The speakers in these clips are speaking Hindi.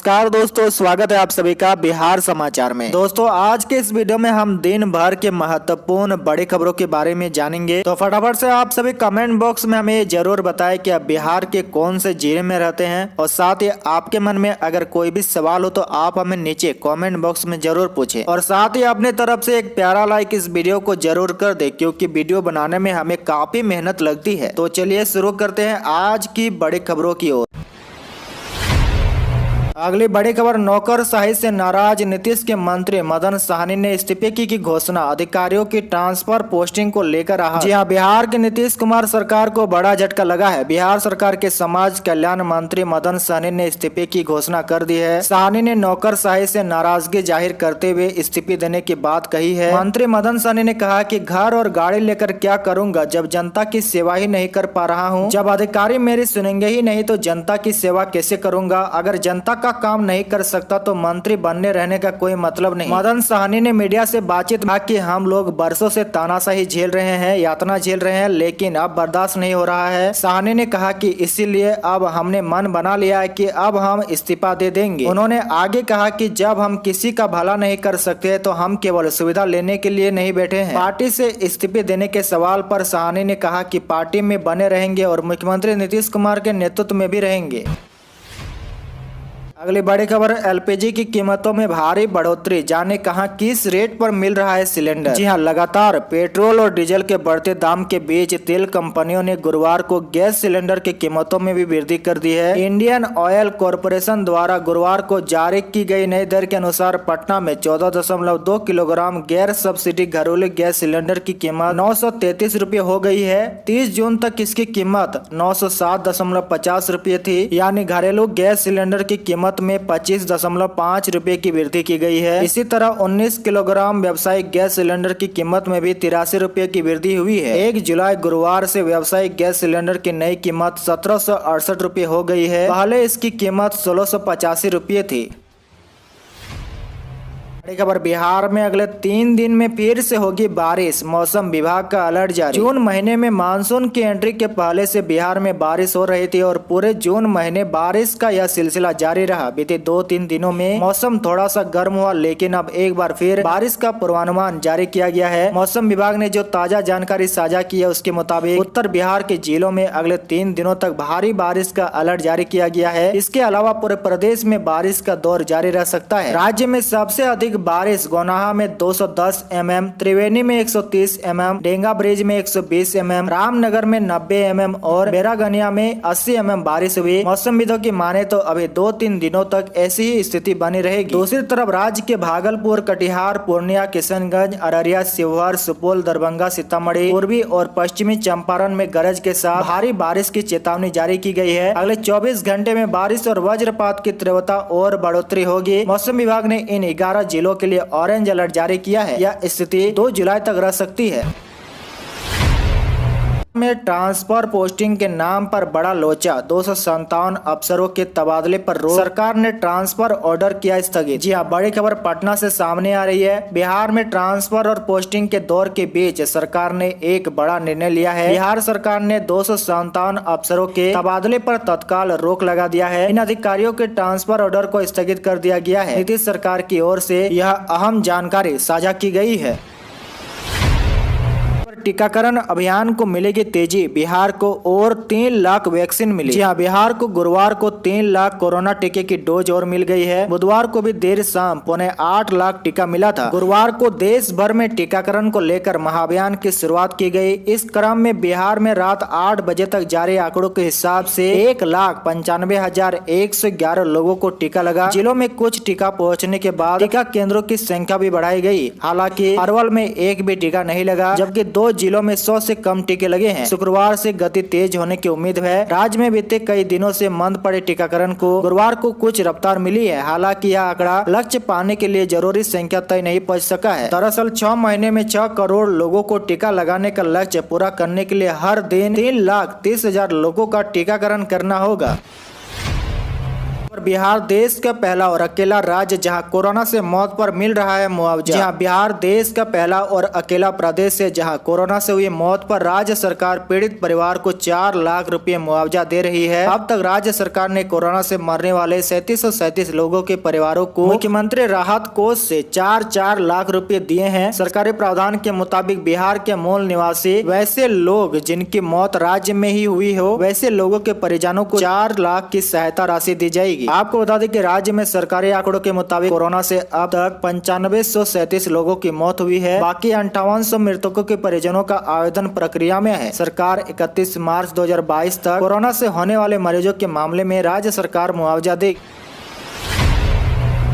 नमस्कार दोस्तों, स्वागत है आप सभी का बिहार समाचार में। दोस्तों, आज के इस वीडियो में हम दिन भर के महत्वपूर्ण बड़ी खबरों के बारे में जानेंगे। तो फटाफट से आप सभी कमेंट बॉक्स में हमें जरूर बताएं कि आप बिहार के कौन से जिले में रहते हैं, और साथ ही आपके मन में अगर कोई भी सवाल हो तो आप हमें नीचे कमेंट बॉक्स में जरूर पूछें, और साथ ही अपने तरफ से एक प्यारा लाइक इस वीडियो को जरूर कर दे, क्योंकि वीडियो बनाने में हमें काफी मेहनत लगती है। तो चलिए शुरू करते हैं आज की बड़ी खबरों की ओर। अगली बड़ी खबर, नौकरशाही से नाराज नीतीश के मंत्री मदन साहनी ने इस्तीफे की घोषणा। अधिकारियों की ट्रांसफर पोस्टिंग को लेकर रहा। जी हां, बिहार के नीतीश कुमार सरकार को बड़ा झटका लगा है। बिहार सरकार के समाज कल्याण मंत्री मदन साहनी ने इस्तीफे की घोषणा कर दी है। साहनी ने नौकरशाही से नाराजगी जाहिर करते हुए इस्तीफे देने की बात कही है। मंत्री मदन साहनी ने कहा कि घर और गाड़ी लेकर क्या करूंगा जब जनता की सेवा ही नहीं कर पा रहा हूं। जब अधिकारी मेरी सुनेंगे ही नहीं तो जनता की सेवा कैसे करूंगा। अगर जनता का काम नहीं कर सकता तो मंत्री बनने रहने का कोई मतलब नहीं। मदन साहनी ने मीडिया से बातचीत में कहा कि हम लोग बरसों से तानाशाही झेल रहे हैं, यातना झेल रहे हैं, लेकिन अब बर्दाश्त नहीं हो रहा है। साहनी ने कहा कि इसीलिए अब हमने मन बना लिया है कि अब हम इस्तीफा दे देंगे। उन्होंने आगे कहा कि जब हम किसी का भला नहीं कर सकते तो हम केवल सुविधा लेने के लिए नहीं बैठे हैं। पार्टी से इस्तीफे देने के सवाल पर साहनी ने कहा कि पार्टी में बने रहेंगे और मुख्यमंत्री नीतीश कुमार के नेतृत्व में भी रहेंगे। अगली बड़ी खबर, एलपीजी की कीमतों में भारी बढ़ोतरी, जाने कहां किस रेट पर मिल रहा है सिलेंडर। जी हां, लगातार पेट्रोल और डीजल के बढ़ते दाम के बीच तेल कंपनियों ने गुरुवार को गैस सिलेंडर की कीमतों में भी वृद्धि कर दी है। इंडियन ऑयल कॉरपोरेशन द्वारा गुरुवार को जारी की गई नई दर के अनुसार पटना में 14.2 किलोग्राम गैर सब्सिडी घरेलू गैस सिलेंडर की कीमत 933 रुपये हो गई है। 30 जून तक इसकी कीमत 907.50 रुपये थी, यानी घरेलू गैस सिलेंडर की कीमत में 25.5 रुपए की वृद्धि की गई है। इसी तरह 19 किलोग्राम व्यावसायिक गैस सिलेंडर की कीमत में भी 83 रुपए की वृद्धि हुई है। 1 जुलाई गुरुवार से व्यावसायिक गैस सिलेंडर की नई कीमत 1768 रुपए हो गई है। पहले इसकी कीमत 1685 रुपए थी। बड़ी खबर, बिहार में अगले 3 दिन में फिर से होगी बारिश, मौसम विभाग का अलर्ट जारी। जून महीने में मानसून की एंट्री के पहले से बिहार में बारिश हो रही थी और पूरे जून महीने बारिश का यह सिलसिला जारी रहा। बीते 2-3 दिनों में मौसम थोड़ा सा गर्म हुआ, लेकिन अब एक बार फिर बारिश का पूर्वानुमान जारी किया गया है। मौसम विभाग ने जो ताजा जानकारी साझा की है उसके मुताबिक उत्तर बिहार के जिलों में अगले 3 दिनों तक भारी बारिश का अलर्ट जारी किया गया है। इसके अलावा पूरे प्रदेश में बारिश का दौर जारी रह सकता है। राज्य में सबसे अधिक बारिश गोनाहा में 210 mm, त्रिवेणी में 130 mm, डेंगा ब्रिज में 120 mm, रामनगर में 90 mm और बेरागनिया में 80 mm बारिश हुई। मौसमविदों की माने तो अभी 2-3 दिनों तक ऐसी ही स्थिति बनी रहेगी। दूसरी तरफ राज्य के भागलपुर, कटिहार, पूर्णिया, किशनगंज, अररिया, शिवहर, सुपौल, दरभंगा, सीतामढ़ी, पूर्वी और पश्चिमी चंपारण में गरज के साथ भारी बारिश की चेतावनी जारी की गई है। अगले 24 घंटे में बारिश और वज्रपात की तीव्रता और बढ़ोतरी होगी। मौसम विभाग ने इन 11 जिलों के लिए ऑरेंज अलर्ट जारी किया है। यह स्थिति 2 जुलाई तक रह सकती है। में ट्रांसफर पोस्टिंग के नाम पर बड़ा लोचा, 257 अफसरों के तबादले पर रोक, सरकार ने ट्रांसफर ऑर्डर किया स्थगित। जी हां, बड़ी खबर पटना से सामने आ रही है। बिहार में ट्रांसफर और पोस्टिंग के दौर के बीच सरकार ने एक बड़ा निर्णय लिया है। बिहार सरकार ने 257 अफसरों के तबादले पर तत्काल रोक लगा दिया है। इन अधिकारियों के ट्रांसफर ऑर्डर को स्थगित कर दिया गया है। नीतीश सरकार की ओर से यह अहम जानकारी साझा की गई है। टीकाकरण अभियान को मिलेगी तेजी, बिहार को और 3 लाख वैक्सीन मिली। जी हां, बिहार को गुरुवार को 3 लाख कोरोना टीके की डोज और मिल गई है। बुधवार को भी देर शाम 8.25 लाख टीका मिला था। गुरुवार को देश भर में टीकाकरण को लेकर महाअभियान की शुरुआत की गई। इस क्रम में बिहार में रात 8 बजे तक जारी आंकड़ों के हिसाब से 1,95,111 लोगों को टीका लगा। जिलों में कुछ टीका पहुँचने के बाद टीका केंद्रों की संख्या भी बढ़ाई गयी। हालांकि अरवल में एक भी टीका नहीं लगा, जबकि 2 जिलों में 100 से कम टीके लगे हैं। शुक्रवार से गति तेज होने की उम्मीद है। राज्य में बीते कई दिनों से मंद पड़े टीकाकरण को गुरुवार को कुछ रफ्तार मिली है। हालांकि यह आंकड़ा लक्ष्य पाने के लिए जरूरी संख्या तक नहीं पहुंच सका है। दरअसल 6 महीने में 6 करोड़ लोगों को टीका लगाने का लक्ष्य पूरा करने के लिए हर दिन 3,30,000 लोगों का टीकाकरण करना होगा। और बिहार देश का पहला और अकेला राज्य जहां कोरोना से मौत पर मिल रहा है मुआवजा। जहां बिहार देश का पहला और अकेला प्रदेश है जहां कोरोना से हुई मौत पर राज्य सरकार पीड़ित परिवार को 4 लाख रुपए मुआवजा दे रही है। अब तक राज्य सरकार ने कोरोना से मरने वाले 3737 लोगों के परिवारों को मुख्यमंत्री राहत कोष से 4-4 लाख रुपए दिए हैं। सरकारी प्रावधान के मुताबिक बिहार के मूल निवासी वैसे लोग जिनकी मौत राज्य में ही हुई हो, वैसे लोगों के परिजनों को 4 लाख की सहायता राशि दी जाएगी। आपको बता दें कि राज्य में सरकारी आंकड़ों के मुताबिक कोरोना से अब तक 9537 लोगों की मौत हुई है। बाकी 5800 मृतकों के परिजनों का आवेदन प्रक्रिया में है। सरकार 31 मार्च 2022 तक कोरोना से होने वाले मरीजों के मामले में राज्य सरकार मुआवजा देगी।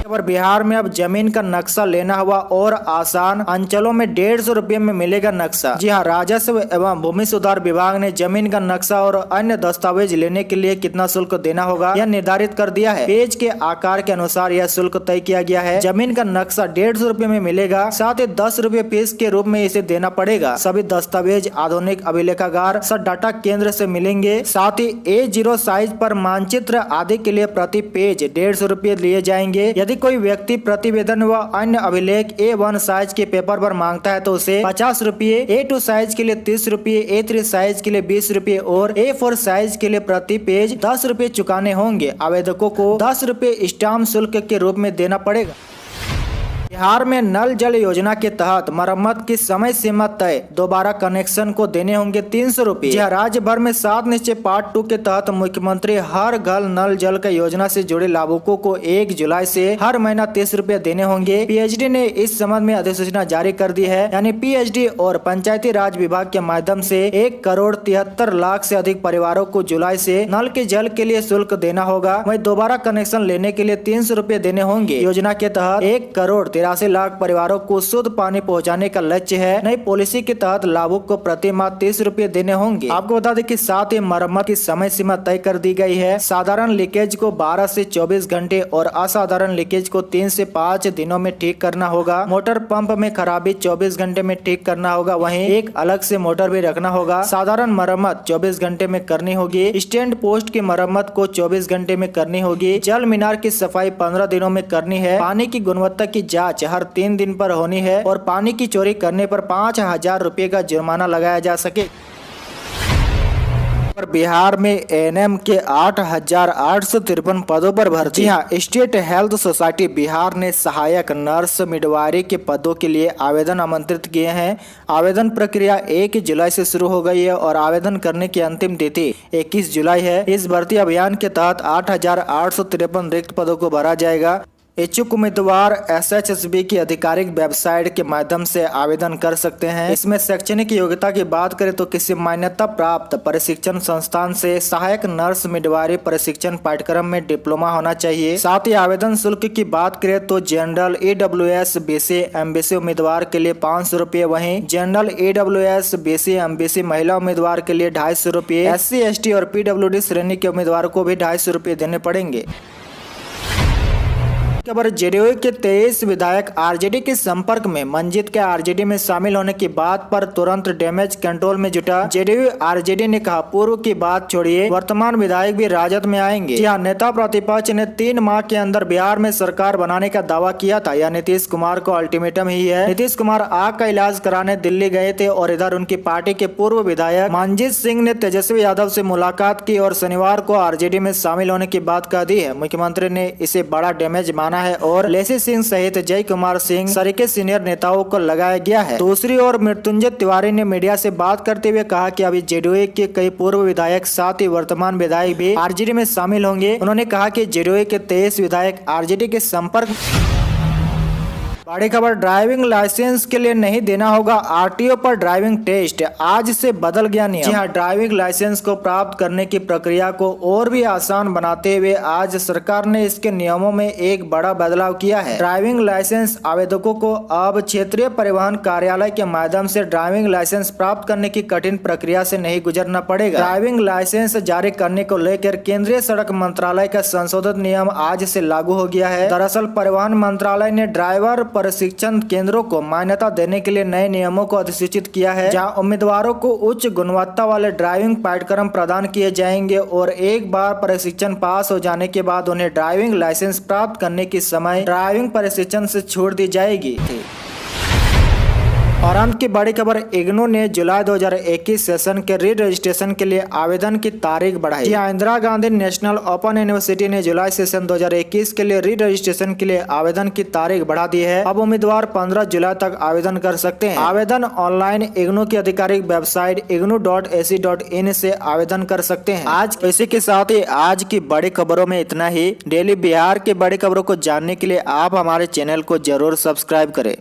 पर बिहार में अब जमीन का नक्शा लेना हुआ और आसान, अंचलों में 150 रुपए में मिलेगा नक्शा। जी हां, राजस्व एवं भूमि सुधार विभाग ने जमीन का नक्शा और अन्य दस्तावेज लेने के लिए कितना शुल्क देना होगा यह निर्धारित कर दिया है। पेज के आकार के अनुसार यह शुल्क तय किया गया है। जमीन का नक्शा 150 रुपए में मिलेगा, साथ ही 10 रुपए फीस के रूप में इसे देना पड़ेगा। सभी दस्तावेज आधुनिक अभिलेखागार डाटा केंद्र से मिलेंगे। साथ ही A0 साइज पर मानचित्र आदि के लिए प्रति पेज 150 रुपए लिए जाएंगे। यदि कोई व्यक्ति प्रतिवेदन व अन्य अभिलेख A1 साइज के पेपर पर मांगता है तो उसे 50 रुपये, A2 साइज के लिए 30 रुपये, A3 साइज के लिए 20 रुपये और A4 साइज के लिए प्रति पेज 10 रुपये चुकाने होंगे। आवेदकों को 10 रुपये स्टाम्प शुल्क के रूप में देना पड़ेगा। बिहार में नल जल योजना के तहत मरम्मत की समय सीमा तय, दोबारा कनेक्शन को देने होंगे 300 रुपये। राज्य भर में 7 निश्चय पार्ट 2 के तहत मुख्यमंत्री हर घर नल जल का योजना से जुड़े लाभुकों को 1 जुलाई से हर महीना 30 रुपये देने होंगे। पीएचडी ने इस संबंध में अधिसूचना जारी कर दी है। यानी पीएचडी और पंचायती राज विभाग के माध्यम से 1,73 लाख से अधिक परिवारों को जुलाई से नल के जल के लिए शुल्क देना होगा। वहीं दोबारा कनेक्शन लेने के लिए 300 रुपये देने होंगे। योजना के तहत 1,83 लाख परिवारों को शुद्ध पानी पहुंचाने का लक्ष्य है। नई पॉलिसी के तहत लाभुक को प्रति माह 30 रुपये देने होंगे। आपको बता दें कि साथ ही मरम्मत की समय सीमा तय कर दी गई है। साधारण लीकेज को 12 से 24 घंटे और असाधारण लीकेज को 3 से 5 दिनों में ठीक करना होगा। मोटर पंप में खराबी 24 घंटे में ठीक करना होगा। वहीं एक अलग से मोटर भी रखना होगा। साधारण मरम्मत 24 घंटे में करनी होगी। स्टैंड पोस्ट की मरम्मत को 24 घंटे में करनी होगी। जल मीनार की सफाई 15 दिनों में करनी है। पानी की गुणवत्ता की जाँच हर 3 दिन पर होनी है और पानी की चोरी करने पर 5,000 रुपए का जुर्माना लगाया जा सके। पर बिहार में एएनएम के 8,853 पदों पर भर्ती। यहाँ स्टेट हेल्थ सोसाइटी बिहार ने सहायक नर्स मिडवायरी के पदों के लिए आवेदन आमंत्रित किए हैं। आवेदन प्रक्रिया 1 जुलाई से शुरू हो गई है और आवेदन करने की अंतिम तिथि 21 जुलाई है। इस भर्ती अभियान के तहत 8,853 रिक्त पदों को भरा जाएगा। इच्छुक उम्मीदवार SHSB की आधिकारिक वेबसाइट के माध्यम से आवेदन कर सकते हैं। इसमें शैक्षणिक योग्यता की बात करें तो किसी मान्यता प्राप्त प्रशिक्षण संस्थान से सहायक नर्स मिडवायरी प्रशिक्षण पाठ्यक्रम में डिप्लोमा होना चाहिए। साथ ही आवेदन शुल्क की बात करें तो जनरल EWS BC MBC उम्मीदवार के लिए 500 रुपये, वहीं जनरल EWS BC MBC महिला उम्मीदवार के लिए 250 रुपये, SC ST और PWD श्रेणी के उम्मीदवार को भी 250 रुपये देने पड़ेंगे। खबर जेडीयू के 23 विधायक आरजेडी के संपर्क में। मंजीत के आरजेडी में शामिल होने की बात पर तुरंत डैमेज कंट्रोल में जुटा जेडीयू। आरजेडी ने कहा पूर्व की बात छोड़िए, वर्तमान विधायक भी राजद में आएंगे। जी हां, नेता प्रतिपक्ष ने 3 माह के अंदर बिहार में सरकार बनाने का दावा किया था। यह नीतीश कुमार को अल्टीमेटम ही है। नीतीश कुमार आग का इलाज कराने दिल्ली गए थे और इधर उनकी पार्टी के पूर्व विधायक मंजीत सिंह ने तेजस्वी यादव से मुलाकात की और शनिवार को आरजेडी में शामिल होने की बात कह दी है। मुख्यमंत्री ने इसे बड़ा डैमेज माना है और लेसी सिंह सहित जय कुमार सिंह सरीके सीनियर नेताओं को लगाया गया है। दूसरी ओर मृत्युंजय तिवारी ने मीडिया से बात करते हुए कहा कि अभी जेडीयू के कई पूर्व विधायक साथ ही वर्तमान विधायक भी आरजेडी में शामिल होंगे। उन्होंने कहा कि जेडीयू के 23 विधायक आरजेडी के संपर्क। बड़ी खबर, ड्राइविंग लाइसेंस के लिए नहीं देना होगा आरटीओ पर ड्राइविंग टेस्ट। आज से बदल गया नियम। जी हां, ड्राइविंग लाइसेंस को प्राप्त करने की प्रक्रिया को और भी आसान बनाते हुए आज सरकार ने इसके नियमों में एक बड़ा बदलाव किया है। ड्राइविंग लाइसेंस आवेदकों को अब क्षेत्रीय परिवहन कार्यालय के माध्यम से ड्राइविंग लाइसेंस प्राप्त करने की कठिन प्रक्रिया से नहीं गुजरना पड़ेगा। ड्राइविंग लाइसेंस जारी करने को लेकर केंद्रीय सड़क मंत्रालय का संशोधित नियम आज से लागू हो गया है। दरअसल परिवहन मंत्रालय ने ड्राइवर प्रशिक्षण केंद्रों को मान्यता देने के लिए नए नियमों को अधिसूचित किया है, जहां उम्मीदवारों को उच्च गुणवत्ता वाले ड्राइविंग पाठ्यक्रम प्रदान किए जाएंगे और एक बार प्रशिक्षण पास हो जाने के बाद उन्हें ड्राइविंग लाइसेंस प्राप्त करने की समय ड्राइविंग प्रशिक्षण से छूट दी जाएगी। और अंत की बड़ी खबर, इग्नू ने जुलाई 2021 सेशन के री रजिस्ट्रेशन के लिए आवेदन की तारीख बढ़ाई। Indira Gandhi national open university ने जुलाई सेशन 2021 के लिए री रजिस्ट्रेशन के लिए आवेदन की तारीख बढ़ा दी है। अब उम्मीदवार 15 जुलाई तक आवेदन कर सकते हैं। आवेदन ऑनलाइन इग्नू की आधिकारिक वेबसाइट ignu.ac.in से आवेदन कर सकते हैं। आज इसी के साथ ही आज की बड़ी खबरों में इतना ही। डेली बिहार की बड़ी खबरों को जानने के लिए आप हमारे चैनल को जरूर सब्सक्राइब करें।